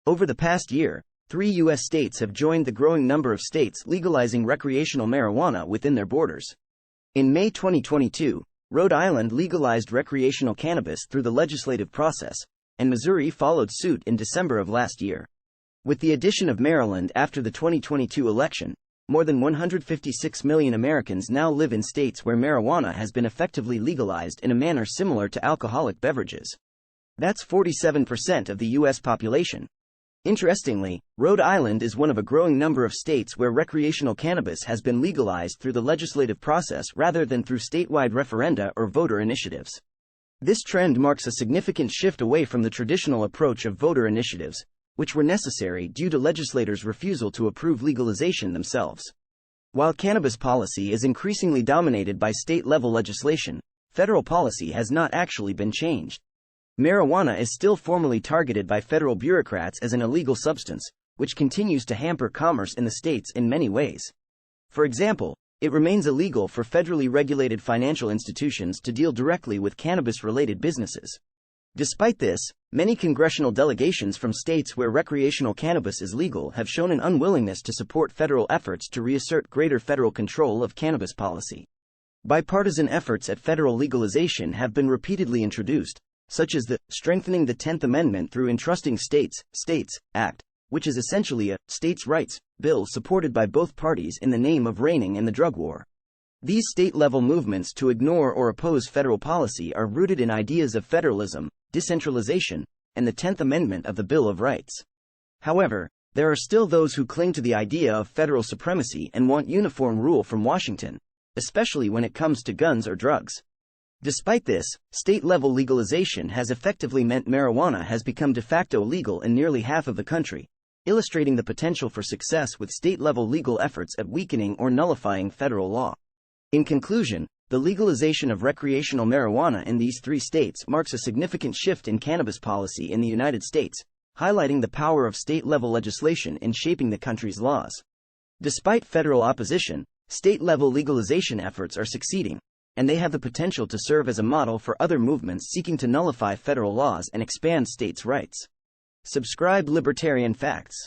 Over the past year, 3 U.S. states have joined the growing number of states legalizing recreational marijuana within their borders. In May 2022, Rhode Island legalized recreational cannabis through the legislative process, and Missouri followed suit in December of last year. With the addition of Maryland after the 2022 election, more than 156 million Americans now live in states where marijuana has been effectively legalized in a manner similar to alcoholic beverages. That's 47% of the U.S. population. Interestingly, Rhode Island is one of a growing number of states where recreational cannabis has been legalized through the legislative process rather than through statewide referenda or voter initiatives. This trend marks a significant shift away from the traditional approach of voter initiatives, which were necessary due to legislators' refusal to approve legalization themselves. While cannabis policy is increasingly dominated by state-level legislation, federal policy has not actually been changed. Marijuana is still formally targeted by federal bureaucrats as an illegal substance, which continues to hamper commerce in the states in many ways. For example, it remains illegal for federally regulated financial institutions to deal directly with cannabis-related businesses. Despite this, many congressional delegations from states where recreational cannabis is legal have shown an unwillingness to support federal efforts to reassert greater federal control of cannabis policy. Bipartisan efforts at federal legalization have been repeatedly introduced, such as the Strengthening the 10th Amendment through Entrusting States Act, which is essentially a states' rights bill supported by both parties in the name of reining in the drug war. These state-level movements to ignore or oppose federal policy are rooted in ideas of federalism, decentralization, and the 10th Amendment of the Bill of Rights. However, there are still those who cling to the idea of federal supremacy and want uniform rule from Washington, especially when it comes to guns or drugs. Despite this, state-level legalization has effectively meant marijuana has become de facto legal in nearly half of the country, illustrating the potential for success with state-level legal efforts at weakening or nullifying federal law. In conclusion, the legalization of recreational marijuana in these 3 states marks a significant shift in cannabis policy in the United States, highlighting the power of state-level legislation in shaping the country's laws. Despite federal opposition, state-level legalization efforts are succeeding, and they have the potential to serve as a model for other movements seeking to nullify federal laws and expand states' rights. Subscribe Libertarian Facts.